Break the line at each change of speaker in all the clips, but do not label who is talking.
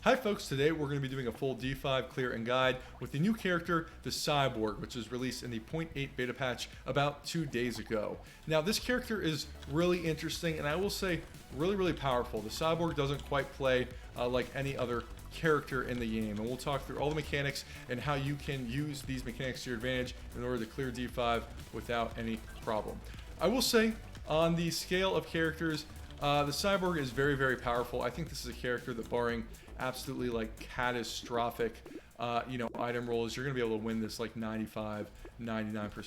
Hi folks, today we're going to be doing a full D5 clear and guide with the new character, the Cyborg, which was released in the 0.8 beta patch about 2 days ago. Now this character is really interesting and I will say really powerful. The Cyborg doesn't quite play like any other character in the game, and we'll talk through all the mechanics and how you can use these mechanics to your advantage in order to clear D5 without any problem. I will say on the scale of characters, the Cyborg is very powerful. I think this is a character that, barring absolutely like catastrophic item rolls, you're gonna be able to win this like 99%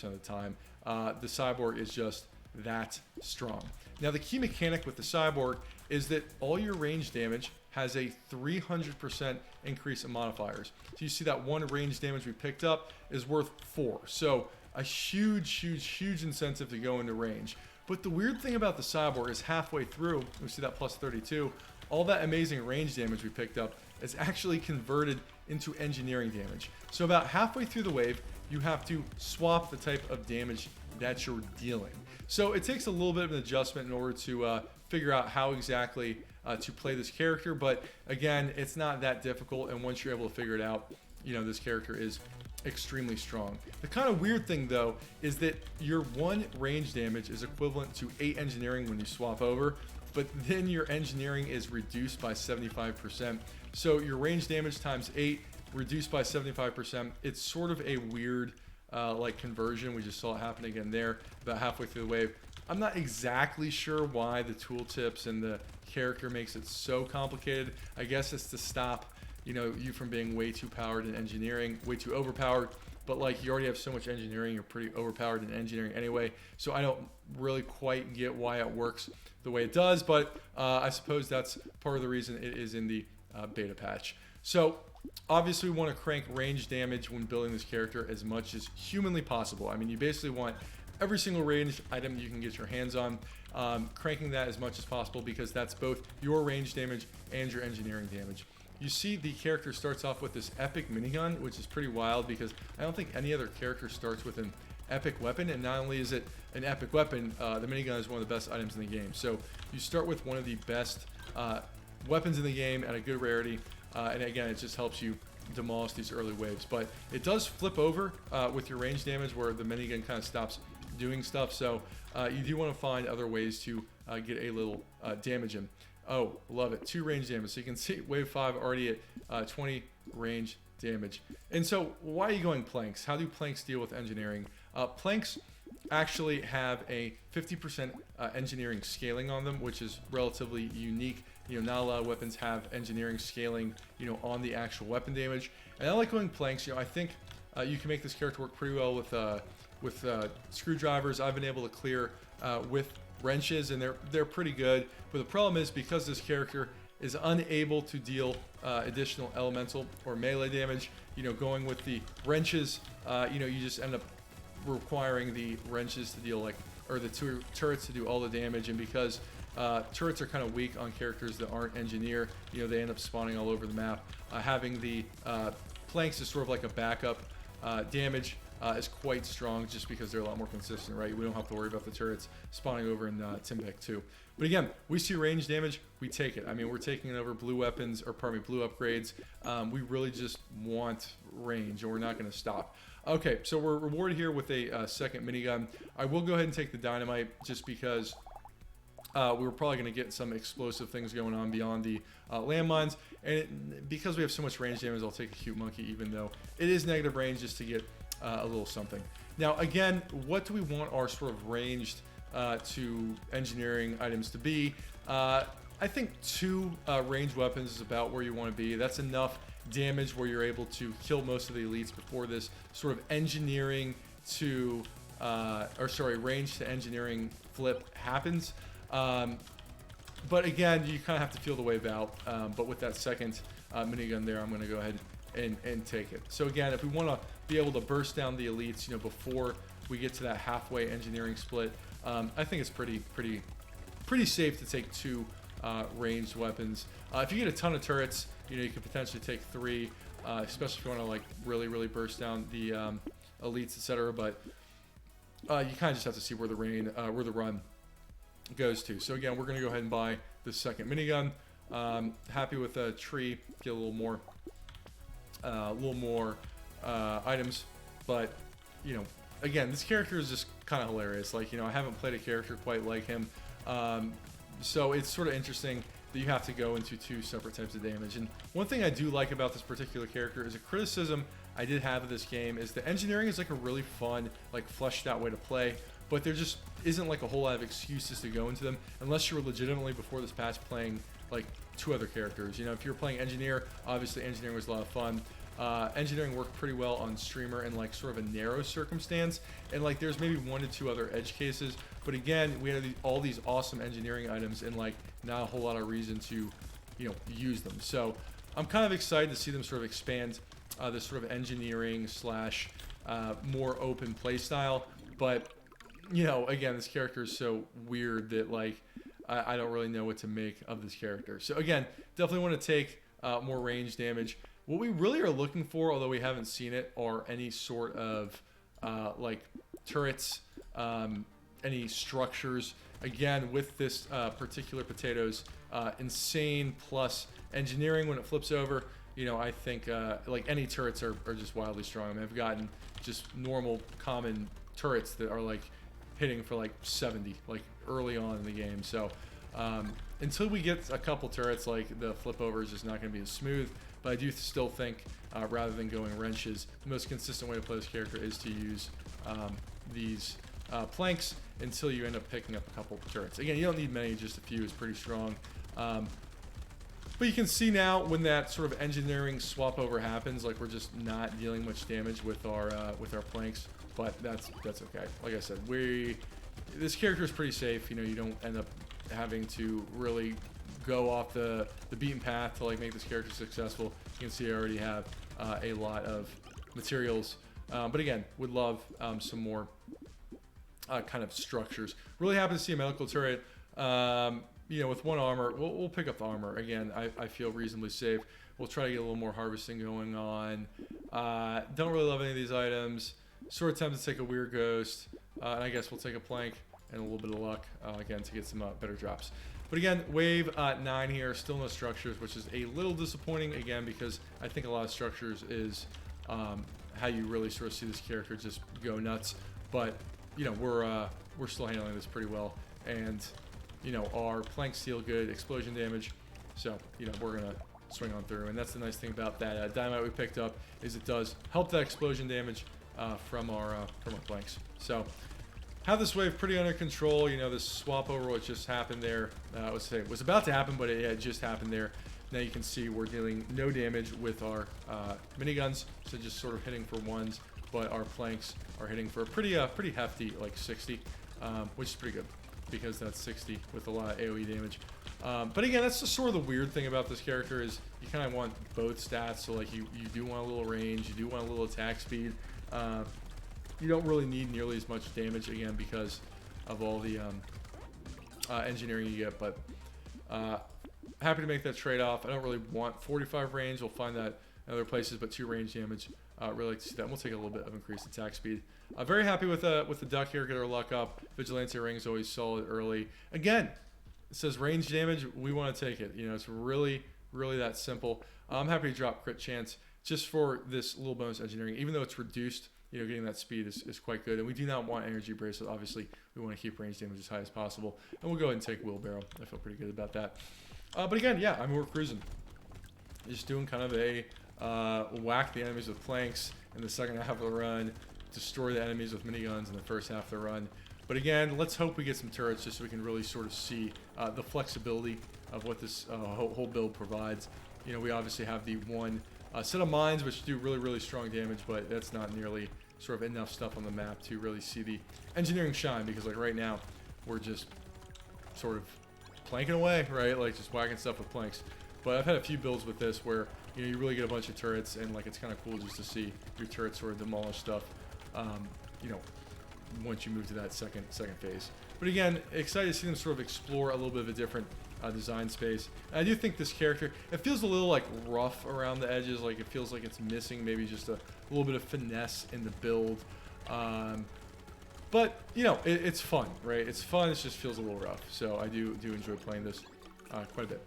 of the time. The Cyborg is just that strong. Now the key mechanic with the Cyborg is that all your range damage has a 300% increase in modifiers. So you see that one range damage we picked up is worth 4. So a huge incentive to go into range. But the weird thing about the Cyborg is halfway through, we see that plus 32, all that amazing range damage we picked up is actually converted into engineering damage. So about halfway through the wave, you have to swap the type of damage that you're dealing. So it takes a little bit of an adjustment in order to figure out how exactly to play this character. But again, it's not that difficult, and once you're able to figure it out, this character is extremely strong. The kind of weird thing though is that your 1 range damage is equivalent to 8 engineering when you swap over, but then your engineering is reduced by 75%. So your range damage times 8 reduced by 75%. It's sort of a weird like conversion. We just saw it happen again there about halfway through the wave. I'm not exactly sure why the tooltips and the character makes it so complicated. I guess it's to stop you from being way too powered in engineering, way too overpowered. But like, you already have so much engineering, you're pretty overpowered in engineering anyway. So I don't really quite get why it works the way it does, but I suppose that's part of the reason it is in the beta patch. So obviously we want to crank range damage when building this character as much as humanly possible. I mean, you basically want every single range item you can get your hands on, cranking that as much as possible, because that's both your range damage and your engineering damage. You see the character starts off with this epic minigun, which is pretty wild because I don't think any other character starts with an epic weapon. And not only is it an epic weapon, the minigun is one of the best items in the game. So you start with one of the best weapons in the game at a good rarity. And again, it just helps you demolish these early waves. But it does flip over with your range damage where the minigun kind of stops doing stuff. So you do want to find other ways to get a little damage in. Oh, love it. 2 range damage. So you can see wave 5 already at 20 range damage. And so why are you going planks? How do planks deal with engineering? Planks actually have a 50% engineering scaling on them, which is relatively unique. Not a lot of weapons have engineering scaling, on the actual weapon damage. And I like going planks. I think you can make this character work pretty well with screwdrivers. I've been able to clear with wrenches, and they're pretty good. But the problem is, because this character is unable to deal additional elemental or melee damage, going with the wrenches, you just end up requiring the wrenches to deal or the turrets to do all the damage. And because turrets are kind of weak on characters that aren't engineer, they end up spawning all over the map. Having the planks is sort of like a backup damage is quite strong, just because they're a lot more consistent, right? We don't have to worry about the turrets spawning over in Timbuk2. But again, we see range damage, we take it. I mean, we're taking it over blue weapons, or pardon me, blue upgrades. We really just want range, and we're not going to stop. Okay, so we're rewarded here with a second minigun. I will go ahead and take the dynamite, just because we were probably going to get some explosive things going on beyond the landmines. And because we have so much range damage, I'll take a cute monkey, even though it is negative range, just to get a little something. Now again, what do we want our sort of ranged to engineering items to be? I think 2 ranged weapons is about where you want to be. That's enough damage where you're able to kill most of the elites before this sort of engineering to range to engineering flip happens. But again, you kind of have to feel the wave out. But with that second minigun there, I'm going to go ahead and take it. So again, if we want to be able to burst down the elites, before we get to that halfway engineering split, I think it's pretty safe to take 2 ranged weapons. If you get a ton of turrets, you could potentially take 3, especially if you want to like really burst down the elites, etc. But you kind of just have to see where the run goes to. So again, we're going to go ahead and buy the second minigun. Happy with a tree, get a little more items, but you know, again, this character is just kind of hilarious. Like, you know, I haven't played a character quite like him, so it's sort of interesting that you have to go into 2 separate types of damage. And one thing I do like about this particular character is a criticism I did have of this game is the engineering is like a really fun, like fleshed out way to play, but there just isn't like a whole lot of excuses to go into them unless you were legitimately before this patch playing like 2 other characters. You know, if you were playing engineer, obviously engineering was a lot of fun. Engineering worked pretty well on streamer in like sort of a narrow circumstance, and like there's maybe 1 to 2 other edge cases, but again, we had all these awesome engineering items and like not a whole lot of reason to, you know, use them. So I'm kind of excited to see them sort of expand this sort of engineering slash more open play style. But you know, again, this character is so weird that like I don't really know what to make of this character. So again, definitely want to take more range damage. What we really are looking for, although we haven't seen it, are any sort of like turrets, any structures. Again, with this particular potatoes, insane plus engineering when it flips over. You know, I think like any turrets are just wildly strong. I mean, I've gotten just normal common turrets that are like hitting for like 70 like early on in the game. So until we get a couple turrets, like the flip over is just not going to be as smooth. But I do still think rather than going wrenches, the most consistent way to play this character is to use these planks until you end up picking up a couple turrets. Again, you don't need many, just a few is pretty strong. But you can see now when that sort of engineering swap over happens, like we're just not dealing much damage with our planks. But that's okay. Like I said, this character is pretty safe. You know, you don't end up having to really go off the beaten path to like make this character successful. You can see I already have a lot of materials, but again, would love some more kind of structures. Really happy to see a medical turret. You know, with 1 armor, we'll pick up the armor. Again, I feel reasonably safe. We'll try to get a little more harvesting going on. Don't really love any of these items. Sort of tempted to take a weird ghost, and I guess we'll take a plank and a little bit of luck again to get some better drops. But again, wave 9 here, still no structures, which is a little disappointing again because I think a lot of structures is how you really sort of see this character just go nuts. But you know, we're still handling this pretty well, and you know, our planks deal good explosion damage, so you know, we're gonna swing on through. And that's the nice thing about that dynamite we picked up is it does help that explosion damage from our planks. So have this wave pretty under control. You know, this swap over what just happened there, it was about to happen, but it had just happened there. Now you can see we're dealing no damage with our miniguns, so just sort of hitting for 1s, but our planks are hitting for a pretty hefty, like 60, which is pretty good because that's 60 with a lot of AoE damage. But again, that's just sort of the weird thing about this character is you kind of want both stats. So like you do want a little range, you do want a little attack speed. You don't really need nearly as much damage again because of all the engineering you get. But happy to make that trade-off. I don't really want 45 range. We'll find that in other places, but 2 range damage. Really like to see that. And we'll take a little bit of increased attack speed. Very happy with the duck here. Get our luck up. Vigilante ring is always solid early. Again, it says range damage. We want to take it. You know, it's really that simple. I'm happy to drop crit chance just for this little bonus engineering, even though it's reduced. You know, getting that speed is quite good. And we do not want energy bracelet. Obviously, we want to keep range damage as high as possible. And we'll go ahead and take wheelbarrow. I feel pretty good about that. But again, yeah, I mean, we're cruising. Just doing kind of a whack the enemies with planks in the second half of the run, destroy the enemies with miniguns in the first half of the run. But again, let's hope we get some turrets just so we can really sort of see the flexibility of what this whole build provides. You know, we obviously have the 1 set of mines which do really strong damage, but that's not nearly sort of enough stuff on the map to really see the engineering shine, because like right now we're just sort of planking away, right? Like just whacking stuff with planks. But I've had a few builds with this where, you know, you really get a bunch of turrets, and like it's kind of cool just to see your turrets sort of demolish stuff, you know, once you move to that second phase. But again, excited to see them sort of explore a little bit of a different design space. And I do think this character, it feels a little like rough around the edges, like it feels like it's missing maybe just a little bit of finesse in the build. But you know, it's fun, right? It's fun. It just feels a little rough. So I do enjoy playing this quite a bit.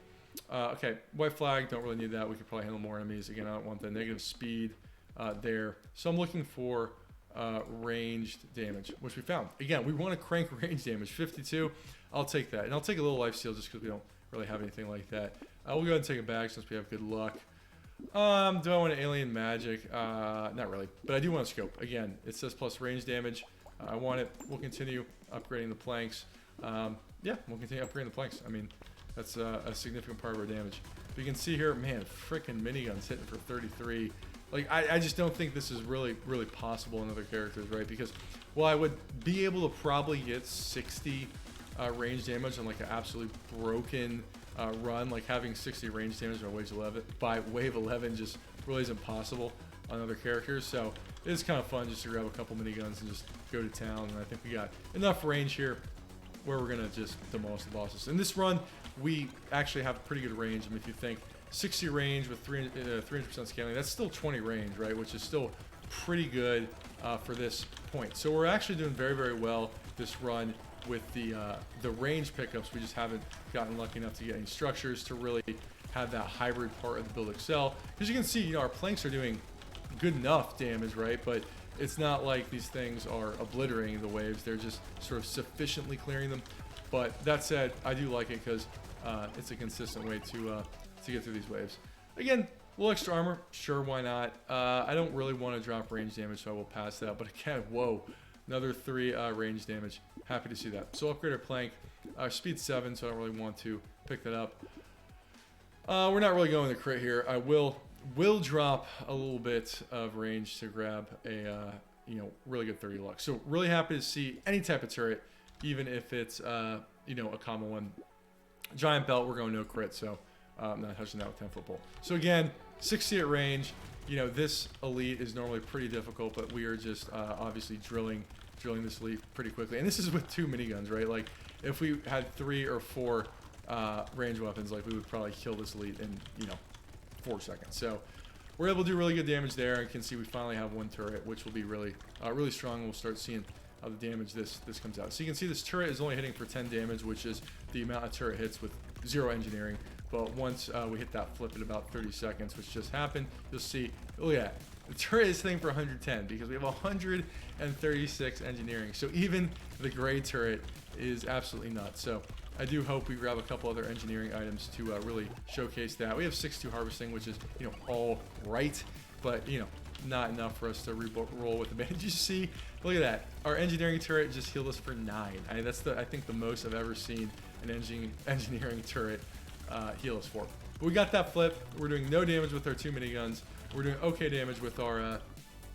Okay, white flag, don't really need that. We could probably handle more enemies. Again, I don't want the negative speed there. So I'm looking for ranged damage, which we found. Again, we want to crank range damage. 52, I'll take that. And I'll take a little life steal just because we don't really have anything like that. We'll go ahead and take it back since we have good luck. Do I want an alien magic? Not really, but I do want a scope. Again, it says plus range damage. I want it. We'll continue upgrading the planks. Yeah, we'll continue upgrading the planks. I mean, that's a significant part of our damage. But you can see here, man, freaking miniguns hitting for 33. Like, I just don't think this is really possible in other characters, right? Because, well, I would be able to probably get 60 range damage on like an absolutely broken run. Like having 60 range damage by wave 11 just really isn't possible on other characters. So it's kind of fun just to grab a couple miniguns and just go to town. And I think we got enough range here where we're gonna just demolish the bosses. In this run, we actually have pretty good range. I mean, if you think 60 range with 300% scaling, that's still 20 range, right? Which is still pretty good for this point. So we're actually doing very well this run with the range pickups. We just haven't gotten lucky enough to get any structures to really have that hybrid part of the build excel. Because you can see, you know, our planks are doing good enough damage, right? But it's not like these things are obliterating the waves. They're just sort of sufficiently clearing them. But that said, I do like it because it's a consistent way to get through these waves. Again, a little extra armor, sure, why not? I don't really want to drop range damage, so I will pass that. But again, whoa, another 3 range damage. Happy to see that. So upgrade our plank. Speed 7, so I don't really want to pick that up. We're not really going to crit here. I will drop a little bit of range to grab a you know, really good 30 luck. So really happy to see any type of turret, even if it's you know, a common one. Giant belt, we're going no crit, so I'm not touching that with 10-foot pole. So again, 60 at range. You know, this elite is normally pretty difficult, but we are just obviously drilling this elite pretty quickly. And this is with 2 miniguns, right? Like, if we had 3 or 4 range weapons, like, we would probably kill this elite in, you know, 4 seconds. So we're able to do really good damage there. And you can see we finally have 1 turret, which will be really strong. And we'll start seeing how the damage this comes out. So you can see this turret is only hitting for 10 damage, which is the amount of turret hits with 0 engineering. But once we hit that flip in about 30 seconds, which just happened, you'll see, oh yeah, the turret is hitting for 110 because we have 136 engineering. So even the gray turret is absolutely nuts. So I do hope we grab a couple other engineering items to really showcase that. We have 6-2 harvesting, which is, you know, all right, but, you know, not enough for us to roll with the band. Did you see? Look at that. Our engineering turret just healed us for 9. That's I think the most I've ever seen an engineering turret heal us for. But we got that flip. We're doing no damage with our 2 miniguns. We're doing okay damage with our,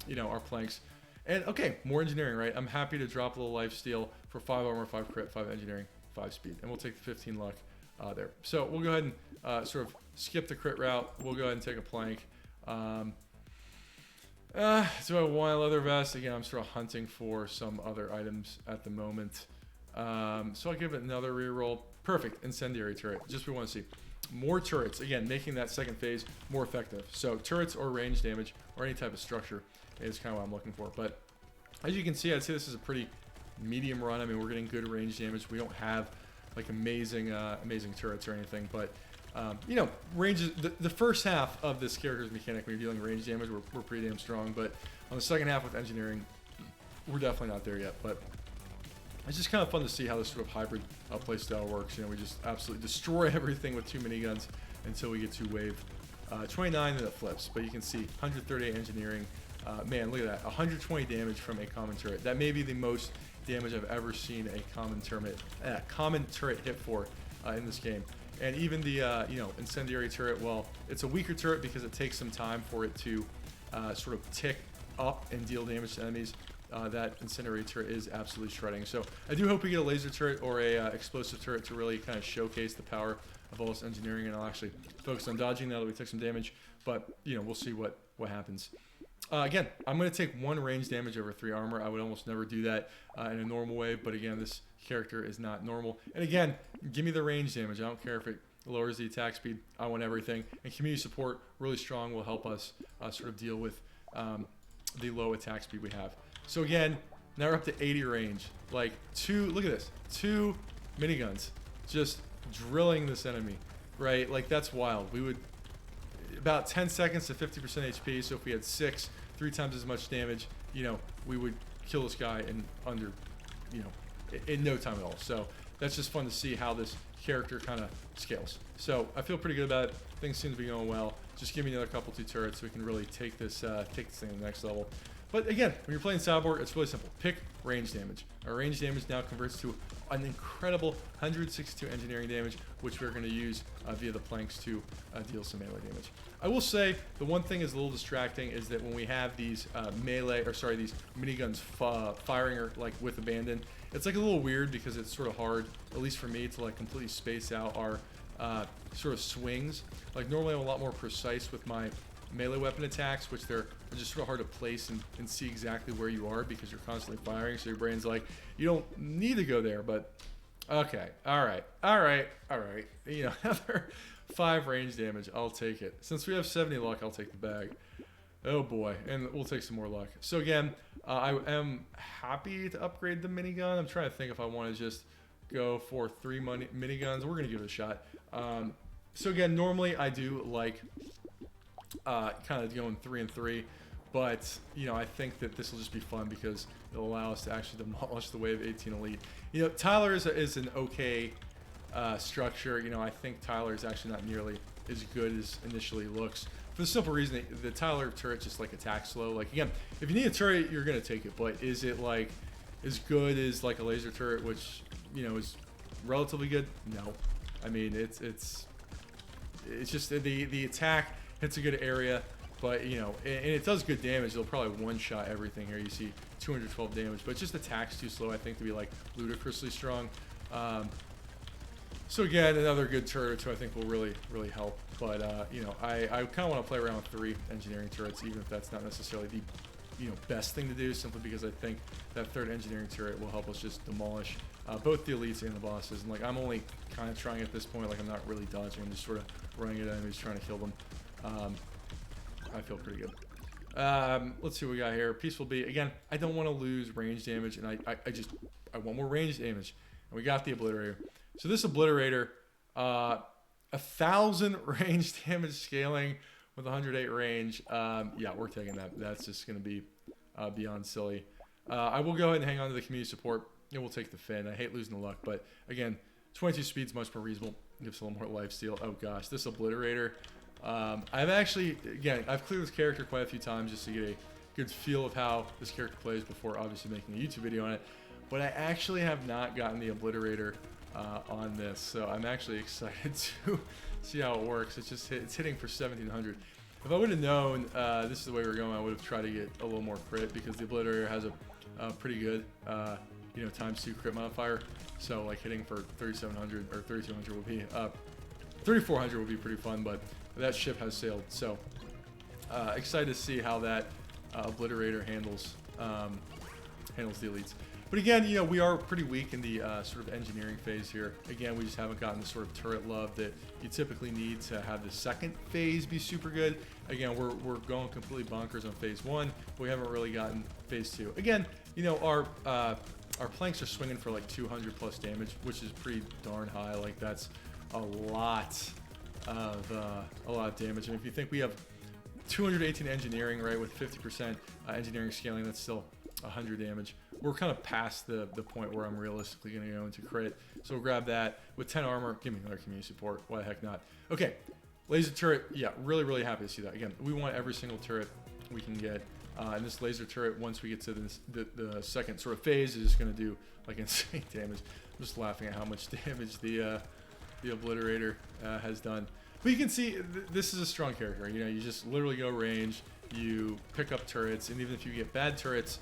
you know, our planks. And okay, more engineering, right? I'm happy to drop a little life steal for 5 armor, 5 crit, 5 engineering, 5 speed, and we'll take the 15 luck there. So we'll go ahead and sort of skip the crit route. We'll go ahead and take a plank. Do I want a leather vest? Again, I'm sort of hunting for some other items at the moment. So I'll give it another reroll. Perfect. Incendiary turret. Just what we want to see. More turrets. Again, making that second phase more effective. So turrets or range damage or any type of structure is kind of what I'm looking for. But as you can see, I'd say this is a pretty medium run. I mean, we're getting good range damage. We don't have like amazing turrets or anything. But, you know, range, the first half of this character's mechanic when you're dealing range damage, we're pretty damn strong. But on the second half with engineering, we're definitely not there yet. But it's just kind of fun to see how this sort of hybrid playstyle works. You know, we just absolutely destroy everything with 2 miniguns until we get to wave 29 and it flips. But you can see 138 engineering. Man, look at that. 120 damage from a common turret. That may be the most damage I've ever seen a common turret hit for in this game. And even the you know, incendiary turret, well, it's a weaker turret because it takes some time for it to sort of tick up and deal damage to enemies. That incendiary turret is absolutely shredding. So I do hope we get a laser turret or a explosive turret to really kind of showcase the power of all this engineering, and I'll actually focus on dodging now that we took some damage. But you know, we'll see what happens. Again, I'm going to take 1 range damage over 3 armor. I would almost never do that in a normal way, but again, this character is not normal. And again, give me the range damage. I don't care if it lowers the attack speed. I want everything. And community support, really strong, will help us sort of deal with the low attack speed we have. So again, now we're up to 80 range. Like look at this, 2 miniguns just drilling this enemy. right? Like, that's wild. We would about 10 seconds to 50% HP. So if we had 6, 3 times as much damage, you know, we would kill this guy in under, you know, in no time at all. So that's just fun to see how this character kind of scales. So I feel pretty good about it. Things seem to be going well. Just give me another couple 2 turrets so we can really take this thing to the next level. But again, when you're playing Cyborg, it's really simple. Pick range damage. Our range damage now converts to an incredible 162 engineering damage, which we're going to use via the planks to deal some melee damage. I will say the one thing is a little distracting is that when we have these these miniguns firing or like with abandon, it's like a little weird because it's sort of hard, at least for me, to like completely space out our sort of swings. Like normally I'm a lot more precise with my melee weapon attacks, which they're just sort of hard to place and see exactly where you are because you're constantly firing. So your brain's like, you don't need to go there, but okay, all right. You know, another 5 range damage, I'll take it. Since we have 70 luck, I'll take the bag. Oh boy, and we'll take some more luck. So again, I am happy to upgrade the minigun. I'm trying to think if I want to just go for 3 miniguns. We're gonna give it a shot. So again, normally I do like kind of going 3 and 3, but you know, I think that this will just be fun because it'll allow us to actually demolish the wave 18 elite. You know, Tyler is an okay structure. You know, I think Tyler is actually not nearly as good as initially looks, for the simple reason that the Tyler turret just like attacks slow. Like again, if you need a turret, you're gonna take it, but is it like as good as like a laser turret, which you know is relatively good? No, I mean it's just the attack hits a good area, but you know, and it does good damage. It'll probably one-shot everything here. You see 212 damage, but it just attacks too slow, I think, to be like ludicrously strong. So again, another good turret or 2 I think will really help. But you know, I kind of want to play around with 3 engineering turrets, even if that's not necessarily the best thing to do, simply because I think that 3rd engineering turret will help us just demolish both the elites and the bosses. And like I'm only kind of trying at this point, like I'm not really dodging, I'm just sort of running at enemies trying to kill them. I feel pretty good. Let's see what we got here. Peaceful Beat. Again, I don't want to lose range damage, and I want more range damage. And we got the Obliterator. So this Obliterator, 1,000 range damage scaling with 108 range. Yeah, we're taking that. That's just going to be beyond silly. I will go ahead and hang on to the community support, and we'll take the Fin. I hate losing the luck, but again, 22 speed's much more reasonable. Gives a little more life steal. Oh gosh, this Obliterator. I've cleared this character quite a few times just to get a good feel of how this character plays before obviously making a YouTube video on it. But I actually have not gotten the Obliterator on this, so I'm actually excited to see how it works. It's hitting for 1700. If I would have known this is the way we were going, I would have tried to get a little more crit because the Obliterator has a pretty good ×2 crit modifier. So like hitting for 3700 or 3200 would be 3400 would be pretty fun, but that ship has sailed. So excited to see how that Obliterator handles the elites. But again, you know, we are pretty weak in the sort of engineering phase here. Again, we just haven't gotten the sort of turret love that you typically need to have the second phase be super good. Again, we're going completely bonkers on phase 1, but we haven't really gotten phase 2. Again, you know, our planks are swinging for like 200 plus damage, which is pretty darn high. Like that's a lot of damage. I mean, if you think we have 218 engineering, right, with 50% engineering scaling, that's still 100 damage. We're kind of past the point where I'm realistically going to go into crit. So we'll grab that. With 10 armor, give me another community support. Why the heck not? Okay, laser turret. Yeah, really happy to see that. Again, we want every single turret we can get. And this laser turret, once we get to the second sort of phase, is just going to do like insane damage. I'm just laughing at how much damage the Obliterator has done. But you can see this is a strong character. You know, you just literally go range, you pick up turrets, and even if you get bad turrets,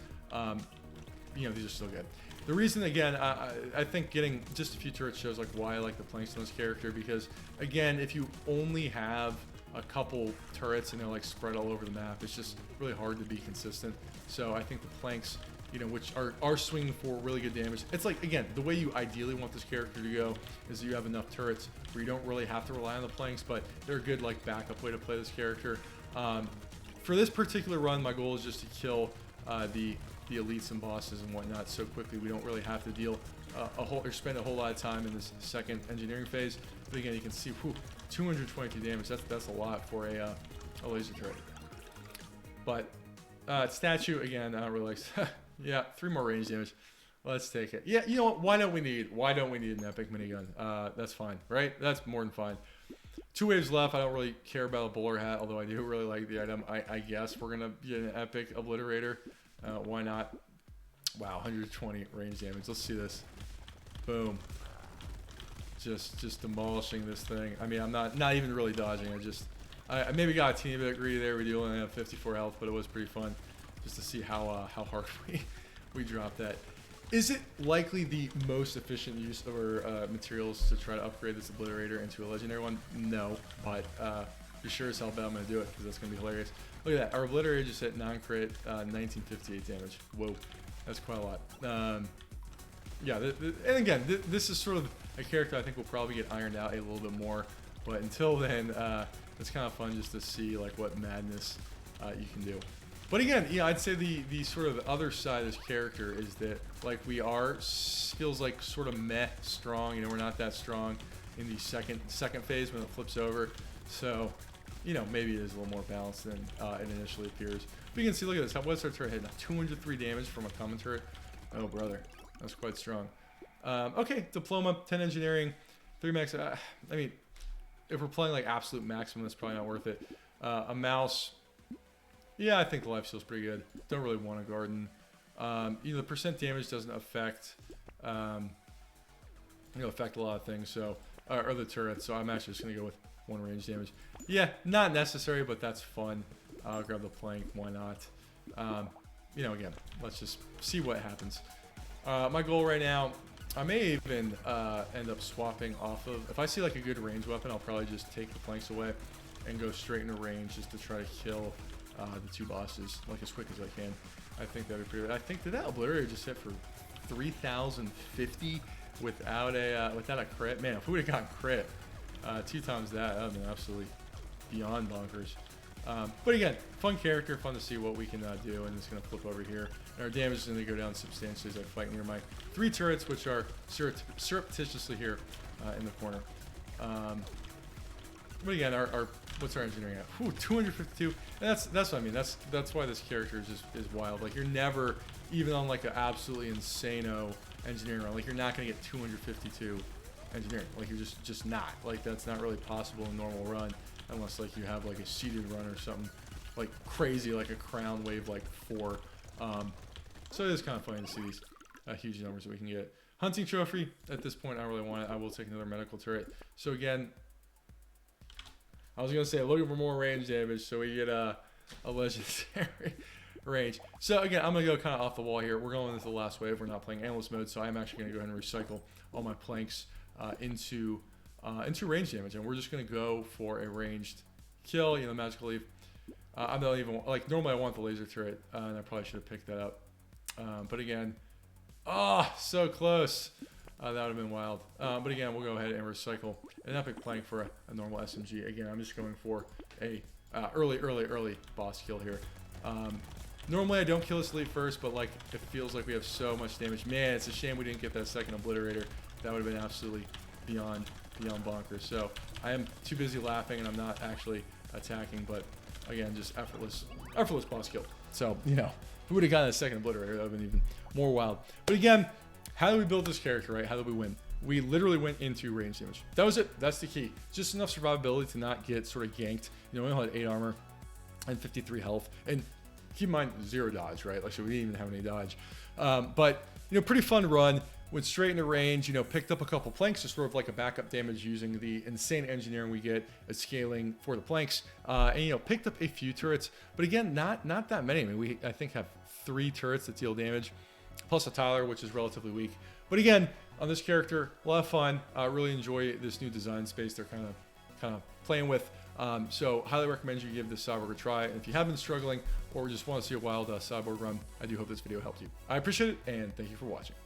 you know, these are still good. The reason, again, I think getting just a few turrets shows like why I like the planks on this character, because again, if you only have a couple turrets and they're like spread all over the map, it's just really hard to be consistent. So I think the planks, you know, which are swinging for really good damage. It's like, again, the way you ideally want this character to go is you have enough turrets where you don't really have to rely on the planks, but they're a good like backup way to play this character. For this particular run, my goal is just to kill the elites and bosses and whatnot so quickly we don't really have to deal spend a whole lot of time in this second engineering phase. But again, you can see, whew, 222 damage. That's a lot for a laser turret. But statue again, I don't really like. Yeah, 3 more range damage. Let's take it. Yeah, you know what? Why don't we need an epic minigun? That's fine, right? That's more than fine. 2 waves left. I don't really care about a bowler hat, although I do really like the item. I guess we're gonna get an epic obliterator. Why not? Wow, 120 range damage. Let's see this. Boom. Just demolishing this thing. I mean, I'm not even really dodging. I maybe got a teeny bit greedy there. We do only have 54 health, but it was pretty fun just to see how hard we dropped that. Is it likely the most efficient use of our materials to try to upgrade this obliterator into a legendary one? No, but you're sure as hell bet I'm going to do it because that's going to be hilarious. Look at that. Our obliterator just hit non-crit 1958 damage. Whoa, that's quite a lot. Yeah, and again, this is sort of a character I think will probably get ironed out a little bit more. But until then, it's kind of fun just to see like what madness you can do. But again, yeah, I'd say the sort of other side of this character is that like we feels like sort of meh strong. You know, we're not that strong in the second phase when it flips over. So, you know, maybe it is a little more balanced than it initially appears. But you can see, look at this. What's our turret hitting? 203 damage from a common turret. Oh brother, that's quite strong. Okay, diploma, 10 engineering, 3 max. I mean, if we're playing like absolute maximum, that's probably not worth it. A mouse. Yeah, I think the life steal's pretty good. Don't really want a garden. You know, the percent damage doesn't affect, affect a lot of things. So, or the turrets. So I'm actually just gonna go with 1 range damage. Yeah, not necessary, but that's fun. I'll grab the plank. Why not? You know, again, let's just see what happens. My goal right now, I may even end up swapping off of. If I see like a good range weapon, I'll probably just take the planks away and go straight into range just to try to kill the 2 bosses like as quick as I can. I think that'd be pretty good. I think that obliterator just hit for 3,050 without a crit. Man, if we would have gotten crit 2 times that would have been absolutely beyond bonkers. But again, fun character, fun to see what we can do, and it's going to flip over here. And our damage is going to go down substantially as I fight near my 3 turrets, which are surreptitiously here in the corner. But again, what's our engineering at? Ooh, 252. And that's what I mean. That's why this character is wild. Like you're never even on like an absolutely insano engineering run. Like you're not gonna get 252 engineering. Like you're just not. Like that's not really possible in a normal run unless like you have like a seeded run or something like crazy, like a crown wave like 4. So it is kind of funny to see these huge numbers that we can get. Hunting trophy. At this point, I don't really want it. I will take another medical turret. So again, I was gonna say looking for more range damage, so we get a legendary range. So again, I'm gonna go kind of off the wall here. We're going into the last wave. We're not playing analyst mode, so I'm actually gonna go ahead and recycle all my planks into range damage, and we're just gonna go for a ranged kill. You know, magical leaf. I'm not even like normally I want the laser turret, and I probably should have picked that up. But again, so close. That would have been wild. But again, we'll go ahead and recycle an epic plank for a normal SMG. Again, I'm just going for a early boss kill here. Normally I don't kill this elite first, but like it feels like we have so much damage. Man, it's a shame we didn't get that second obliterator. That would have been absolutely beyond bonkers. So I am too busy laughing and I'm not actually attacking, but again, just effortless boss kill. So, you know, if we would have gotten a second obliterator, that would have been even more wild. But again, how do we build this character, right? How do we win? We literally went into range damage. That was it. That's the key. Just enough survivability to not get sort of ganked. You know, we only had 8 armor and 53 health. And keep in mind, 0 dodge, right? Like, so we didn't even have any dodge. But, you know, pretty fun run. Went straight into range, you know, picked up a couple planks, just sort of like a backup damage using the insane engineering we get at scaling for the planks. And, you know, picked up a few turrets. But again, not that many. I mean, we, I think, have 3 turrets that deal damage, plus a Tyler, which is relatively weak. But again, on this character, a lot of fun. Really enjoy this new design space they're kind of playing with. So highly recommend you give this Cyborg a try. And if you have been struggling or just want to see a wild Cyborg run, I do hope this video helped you. I appreciate it, and thank you for watching.